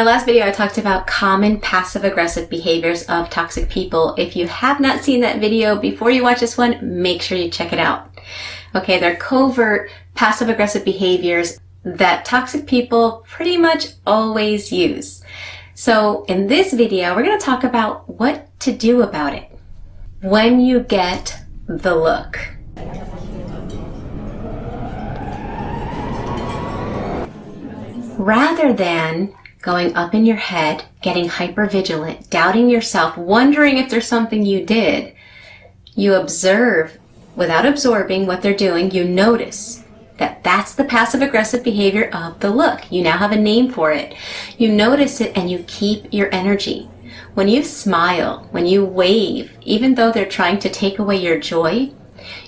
my last video, I talked about common passive-aggressive behaviors of toxic people. If you have not seen that video before you watch this one, make sure you check it out. Okay, they're covert passive-aggressive behaviors that toxic people pretty much always use. So in this video, we're going to talk about what to do about it when you get the look. Rather than going up in your head, getting hypervigilant, doubting yourself, wondering if there's something you did, you observe without absorbing what they're doing. You notice that that's the passive-aggressive behavior of the look. You now have a name for it. You notice it and you keep your energy. When you smile, when you wave, even though they're trying to take away your joy,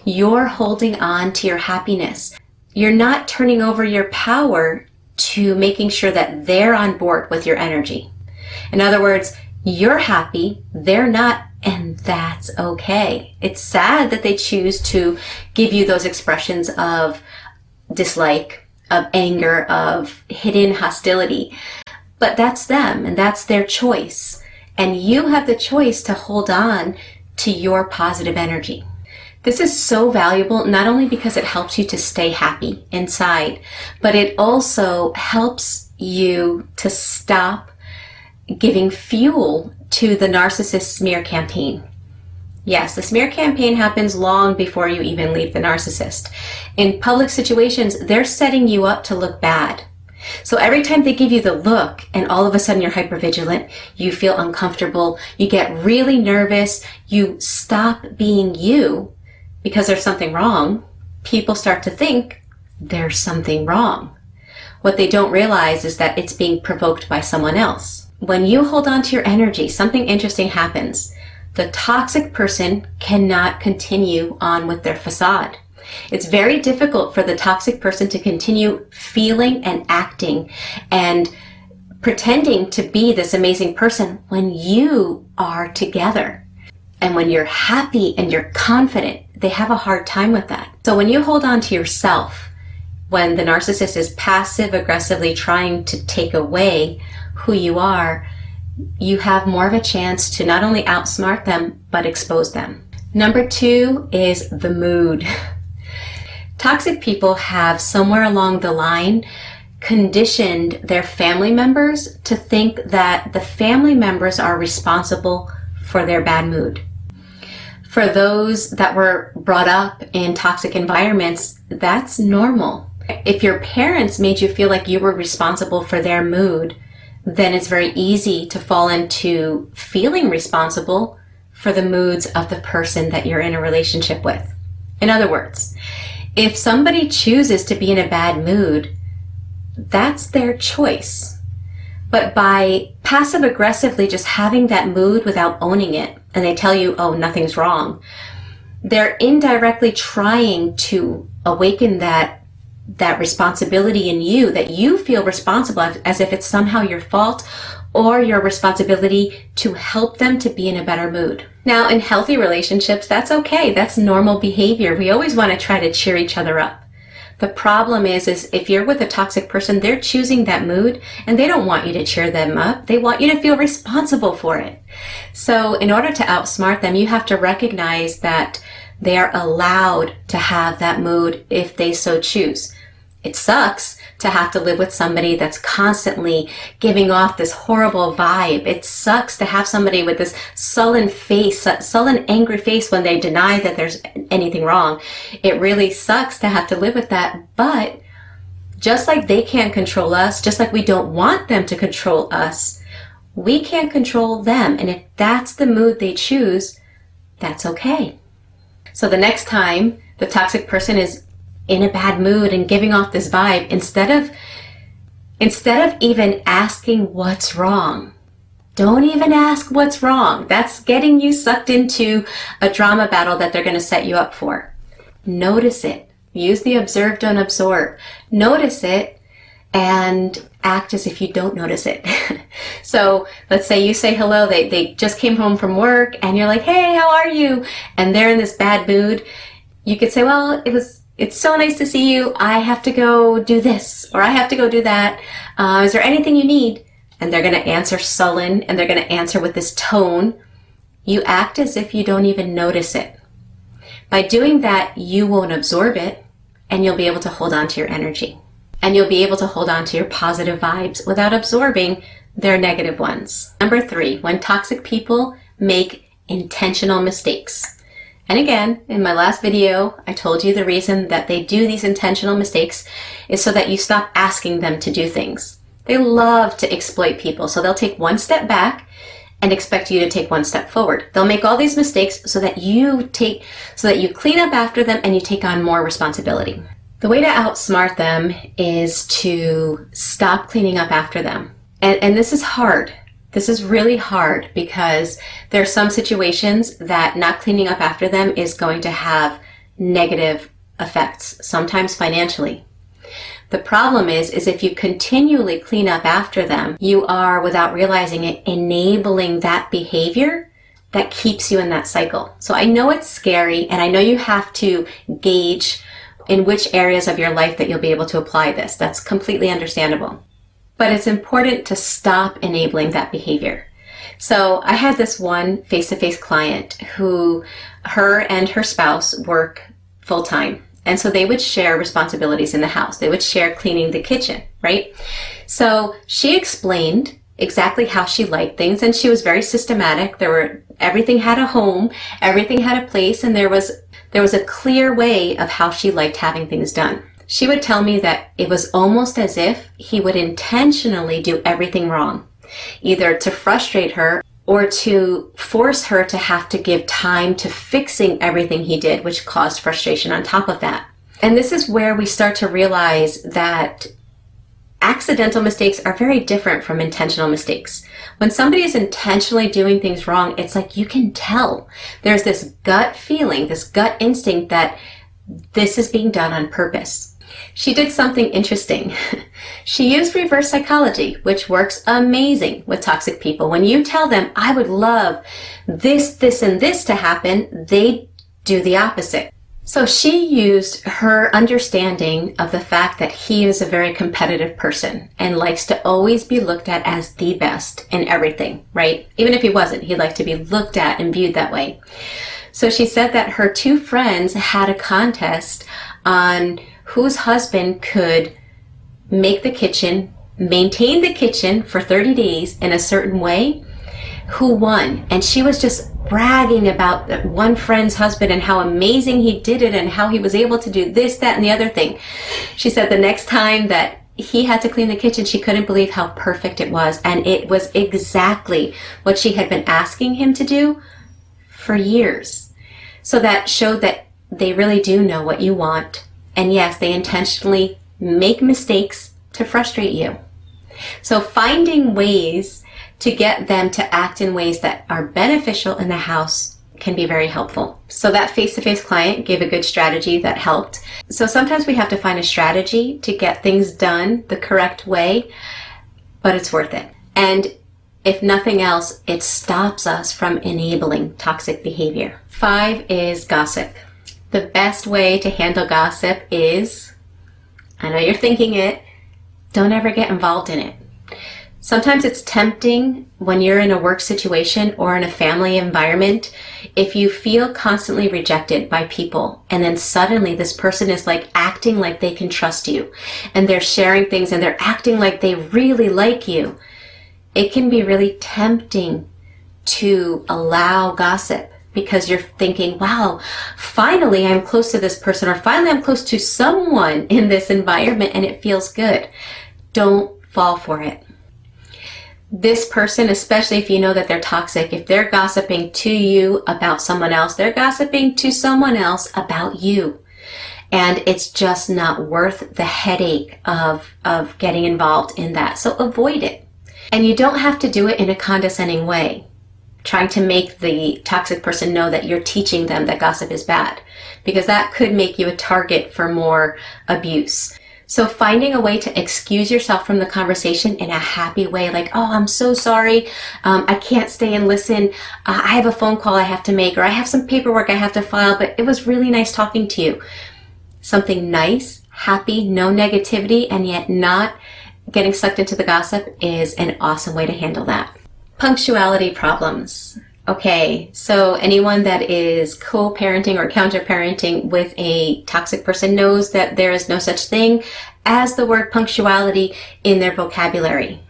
you're holding on to your happiness. You're not turning over your power to making sure that they're on board with your energy. In other words, you're happy, they're not, and that's okay. It's sad that they choose to give you those expressions of dislike, of anger, of hidden hostility. But that's them, and that's their choice. And you have the choice to hold on to your positive energy. This is so valuable, not only because it helps you to stay happy inside, but it also helps you to stop giving fuel to the narcissist smear campaign. Yes, the smear campaign happens long before you even leave the narcissist. In public situations, they're setting you up to look bad. So every time they give you the look and all of a sudden you're hypervigilant, you feel uncomfortable, you get really nervous, you stop being you because there's something wrong, people start to think there's something wrong. What they don't realize is that it's being provoked by someone else. When you hold on to your energy, something interesting happens. The toxic person cannot continue on with their facade. It's very difficult for the toxic person to continue feeling and acting and pretending to be this amazing person when you are together. And when you're happy and you're confident, they have a hard time with that. So when you hold on to yourself, when the narcissist is passive-aggressively trying to take away who you are, you have more of a chance to not only outsmart them, but expose them. Number 2 is the mood. Toxic people have somewhere along the line conditioned their family members to think that the family members are responsible for their bad mood. For those that were brought up in toxic environments, that's normal. If your parents made you feel like you were responsible for their mood, then it's very easy to fall into feeling responsible for the moods of the person that you're in a relationship with. In other words, if somebody chooses to be in a bad mood, that's their choice. But by passive-aggressively just having that mood without owning it, and they tell you, oh, nothing's wrong, they're indirectly trying to awaken that responsibility in you, that you feel responsible as if it's somehow your fault or your responsibility to help them to be in a better mood. Now, in healthy relationships, that's okay. That's normal behavior. We always want to try to cheer each other up. The problem is if you're with a toxic person, they're choosing that mood and they don't want you to cheer them up. They want you to feel responsible for it. So in order to outsmart them, you have to recognize that they are allowed to have that mood if they so choose. It sucks to have to live with somebody that's constantly giving off this horrible vibe. It sucks to have somebody with this sullen face, sullen, angry face when they deny that there's anything wrong. It really sucks to have to live with that. But just like they can't control us, just like we don't want them to control us, we can't control them. And if that's the mood they choose, that's okay. So the next time the toxic person is in a bad mood and giving off this vibe, instead of even asking what's wrong, don't even ask what's wrong. That's getting you sucked into a drama battle that they're going to set you up for. Notice it. Use the observe, don't absorb. Notice it and act as if you don't notice it. So let's say you say hello, they just came home from work and you're like, hey, how are you? And they're in this bad mood. You could say, well, it's so nice to see you. I have to go do this or I have to go do that. Is there anything you need? and they're going to answer sullen, and they're going to answer with this tone, you act as if you don't even notice it. By doing that, you won't absorb it, and you'll be able to hold on to your energy. And you'll be able to hold on to your positive vibes without absorbing their negative ones. Number 3, when toxic people make intentional mistakes. And again, in my last video, I told you the reason that they do these intentional mistakes is so that you stop asking them to do things. They love to exploit people, so they'll take one step back and expect you to take one step forward. They'll make all these mistakes so that you clean up after them and you take on more responsibility. The way to outsmart them is to stop cleaning up after them. And this is hard. This is really hard because there are some situations that not cleaning up after them is going to have negative effects, sometimes financially. The problem is if you continually clean up after them, you are, without realizing it, enabling that behavior that keeps you in that cycle. So I know it's scary, and I know you have to gauge in which areas of your life that you'll be able to apply this. That's completely understandable. But it's important to stop enabling that behavior. So I had this one face-to-face client who, her and her spouse work full-time. And so they would share responsibilities in the house. They would share cleaning the kitchen, right? So she explained exactly how she liked things, and she was very systematic. Everything had a home, everything had a place, and there was a clear way of how she liked having things done. She would tell me that it was almost as if he would intentionally do everything wrong, either to frustrate her or to force her to have to give time to fixing everything he did, which caused frustration on top of that. And this is where we start to realize that accidental mistakes are very different from intentional mistakes. When somebody is intentionally doing things wrong, it's like you can tell. There's this gut feeling, this gut instinct that this is being done on purpose. She did something interesting. She used reverse psychology, which works amazing with toxic people. When you tell them, I would love this, this, and this to happen, they do the opposite. So she used her understanding of the fact that he is a very competitive person and likes to always be looked at as the best in everything, right? Even if he wasn't, he'd like to be looked at and viewed that way. So she said that her 2 friends had a contest on whose husband could make the kitchen, maintain the kitchen for 30 days in a certain way, who won. And she was just bragging about that one friend's husband and how amazing he did it and how he was able to do this, that, and the other thing. She said the next time that he had to clean the kitchen, she couldn't believe how perfect it was. And it was exactly what she had been asking him to do for years. So that showed that they really do know what you want. And yes, they intentionally make mistakes to frustrate you. So finding ways to get them to act in ways that are beneficial in the house can be very helpful. So that face-to-face client gave a good strategy that helped. So sometimes we have to find a strategy to get things done the correct way, but it's worth it. And if nothing else, it stops us from enabling toxic behavior. 5 is gossip. The best way to handle gossip is, I know you're thinking it, don't ever get involved in it. Sometimes it's tempting when you're in a work situation or in a family environment, if you feel constantly rejected by people and then suddenly this person is like acting like they can trust you and they're sharing things and they're acting like they really like you. It can be really tempting to allow gossip because you're thinking, wow, finally I'm close to this person, or finally I'm close to someone in this environment and it feels good. Don't fall for it. This person, especially if you know that they're toxic, if they're gossiping to you about someone else, they're gossiping to someone else about you. And it's just not worth the headache of getting involved in that. So avoid it. And you don't have to do it in a condescending way, trying to make the toxic person know that you're teaching them that gossip is bad, because that could make you a target for more abuse. So finding a way to excuse yourself from the conversation in a happy way, like, oh, I'm so sorry, I can't stay and listen, I have a phone call I have to make, or I have some paperwork I have to file, but it was really nice talking to you. Something nice, happy, no negativity, and yet not getting sucked into the gossip is an awesome way to handle that. Punctuality problems. Okay, so anyone that is co-parenting or counter-parenting with a toxic person knows that there is no such thing as the word punctuality in their vocabulary.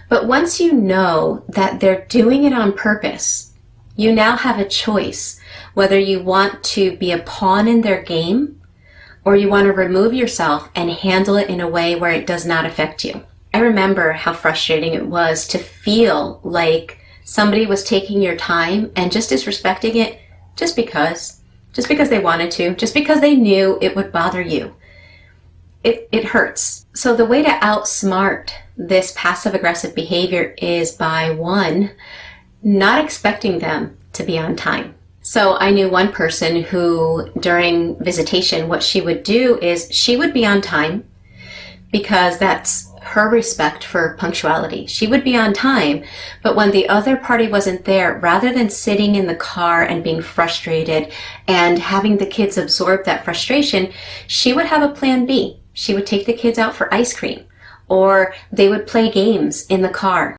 But once you know that they're doing it on purpose, you now have a choice whether you want to be a pawn in their game or you want to remove yourself and handle it in a way where it does not affect you. I remember how frustrating it was to feel like somebody was taking your time and just disrespecting it just because they wanted to, just because they knew it would bother you. It hurts. So the way to outsmart this passive-aggressive behavior is by, one, not expecting them to be on time. So I knew one person who, during visitation, what she would do is she would be on time because that's her respect for punctuality. She would be on time, but when the other party wasn't there, rather than sitting in the car and being frustrated and having the kids absorb that frustration, she would have a plan B. She would take the kids out for ice cream, or they would play games in the car.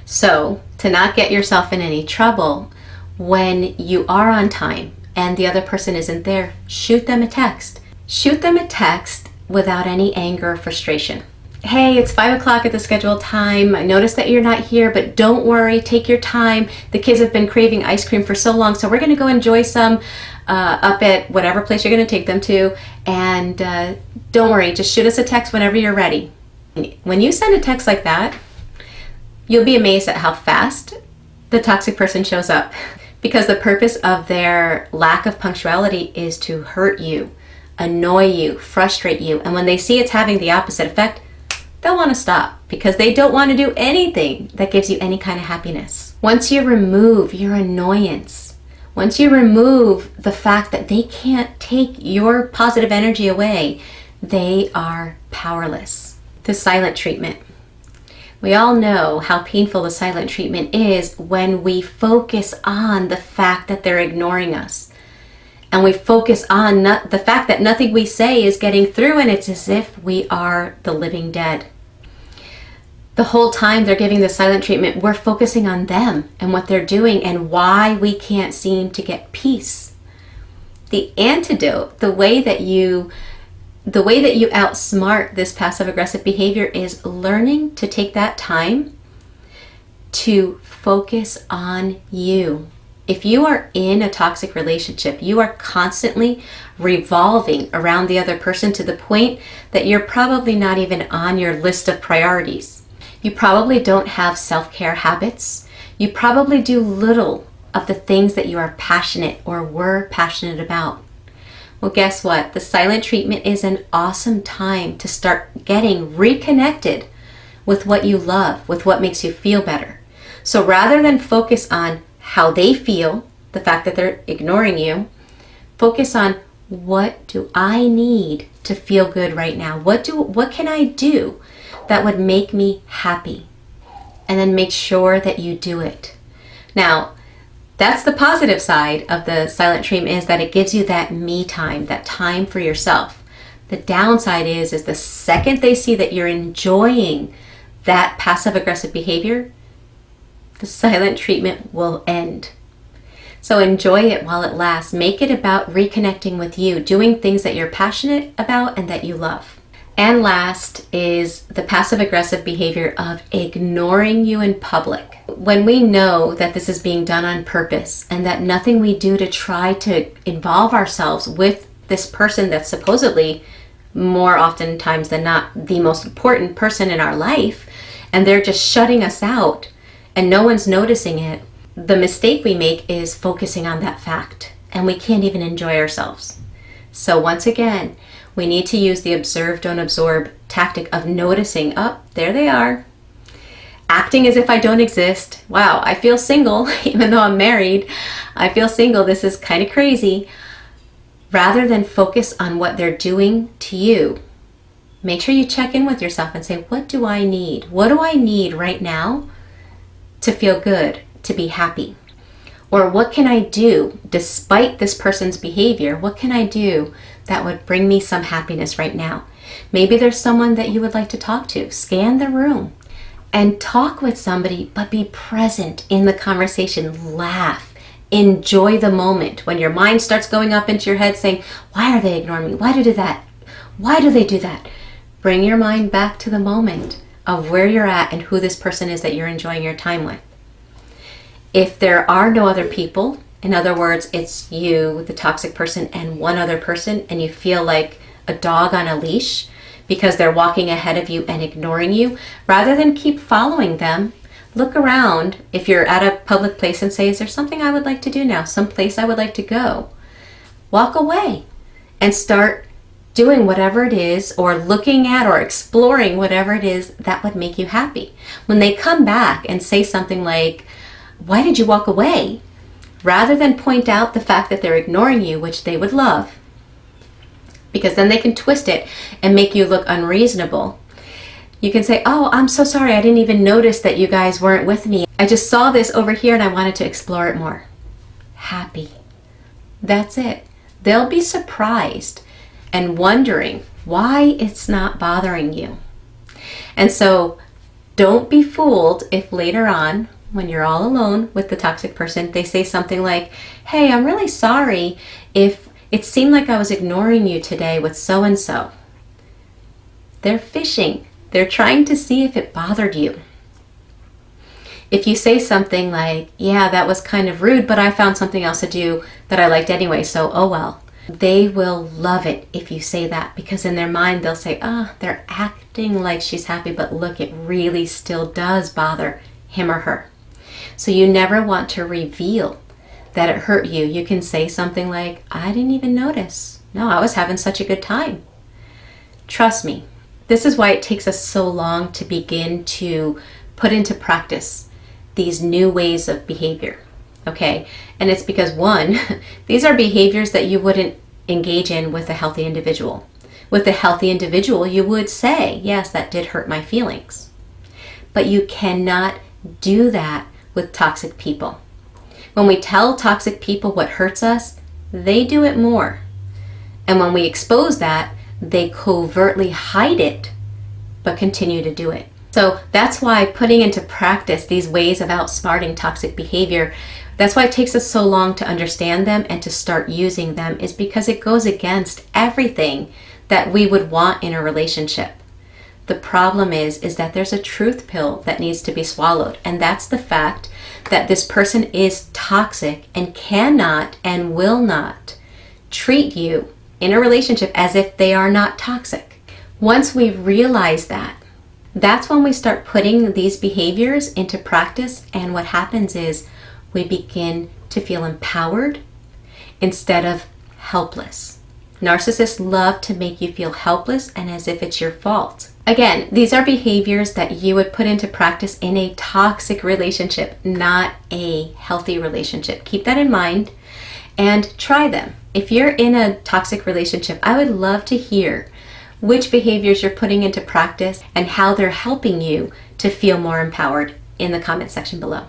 So to not get yourself in any trouble, when you are on time and the other person isn't there, shoot them a text. Shoot them a text without any anger or frustration. Hey, it's 5 o'clock at the scheduled time. I noticed that you're not here, but don't worry, take your time. The kids have been craving ice cream for so long, so we're gonna go enjoy some up at whatever place you're gonna take them to. And don't worry, just shoot us a text whenever you're ready. When you send a text like that, you'll be amazed at how fast the toxic person shows up, because the purpose of their lack of punctuality is to hurt you, annoy you, frustrate you. And when they see it's having the opposite effect, they'll want to stop because they don't want to do anything that gives you any kind of happiness. Once you remove your annoyance, once you remove the fact that they can't take your positive energy away, they are powerless. The silent treatment. We all know how painful the silent treatment is when we focus on the fact that they're ignoring us. And we focus on the fact that nothing we say is getting through, and it's as if we are the living dead. The whole time they're giving the silent treatment, we're focusing on them and what they're doing and why we can't seem to get peace. The antidote, the way that you outsmart this passive-aggressive behavior is learning to take that time to focus on you. If you are in a toxic relationship, you are constantly revolving around the other person to the point that you're probably not even on your list of priorities. You probably don't have self-care habits. You probably do little of the things that you are passionate or were passionate about. Well, guess what? The silent treatment is an awesome time to start getting reconnected with what you love, with what makes you feel better. So rather than focus on how they feel, the fact that they're ignoring you, focus on what do I need to feel good right now? What can I do that would make me happy? And then make sure that you do it. Now, that's the positive side of the silent treatment, is that it gives you that me time, that time for yourself. The downside is the second they see that you're enjoying that passive-aggressive behavior, the silent treatment will end. So enjoy it while it lasts. Make it about reconnecting with you, doing things that you're passionate about and that you love. And last is the passive-aggressive behavior of ignoring you in public. When we know that this is being done on purpose and that nothing we do to try to involve ourselves with this person that's supposedly, more often times than not, the most important person in our life, and they're just shutting us out and no one's noticing it, the mistake we make is focusing on that fact, and we can't even enjoy ourselves. So once again, we need to use the observe, don't absorb tactic of noticing, there they are. Acting as if I don't exist. Wow, I feel single, even though I'm married. I feel single, this is kind of crazy. Rather than focus on what they're doing to you, make sure you check in with yourself and say, what do I need? What do I need right now to feel good, to be happy? Or what can I do despite this person's behavior? What can I do that would bring me some happiness right now? Maybe there's someone that you would like to talk to. Scan the room and talk with somebody, but be present in the conversation. Laugh. Enjoy the moment. When your mind starts going up into your head saying, why are they ignoring me? Why do they do that? Why do they do that? Bring your mind back to the moment of where you're at and who this person is that you're enjoying your time with. If there are no other people, in other words, it's you, the toxic person, and one other person, and you feel like a dog on a leash because they're walking ahead of you and ignoring you, rather than keep following them, look around if you're at a public place and say, is there something I would like to do now? Some place I would like to go? Walk away and start doing whatever it is, or looking at or exploring whatever it is that would make you happy. When they come back and say something like, why did you walk away? Rather than point out the fact that they're ignoring you, which they would love, because then they can twist it and make you look unreasonable. You can say, oh, I'm so sorry, I didn't even notice that you guys weren't with me. I just saw this over here and I wanted to explore it more. Happy. That's it. They'll be surprised and wondering why it's not bothering you. And so don't be fooled if later on, when you're all alone with the toxic person, they say something like, hey, I'm really sorry if it seemed like I was ignoring you today with so-and-so. They're fishing. They're trying to see if it bothered you. If you say something like, yeah, that was kind of rude, but I found something else to do that I liked anyway, so oh well. They will love it if you say that, because in their mind they'll say, they're acting like she's happy, but look, it really still does bother him or her. So you never want to reveal that it hurt you. You can say something like, I didn't even notice. No, I was having such a good time. Trust me, this is why it takes us so long to begin to put into practice these new ways of behavior. Okay? And it's because, one, these are behaviors that you wouldn't engage in with a healthy individual. With a healthy individual, you would say, yes, that did hurt my feelings. But you cannot do that with toxic people. When we tell toxic people what hurts us, they do it more. And when we expose that, they covertly hide it, but continue to do it. So that's why putting into practice these ways of outsmarting toxic behavior, that's why it takes us so long to understand them and to start using them, is because it goes against everything that we would want in a relationship. The problem is that there's a truth pill that needs to be swallowed, and that's the fact that this person is toxic and cannot and will not treat you in a relationship as if they are not toxic. Once we realize that, that's when we start putting these behaviors into practice, and what happens is we begin to feel empowered instead of helpless. Narcissists love to make you feel helpless and as if it's your fault. Again, these are behaviors that you would put into practice in a toxic relationship, not a healthy relationship. Keep that in mind and try them. If you're in a toxic relationship, I would love to hear which behaviors you're putting into practice and how they're helping you to feel more empowered in the comment section below.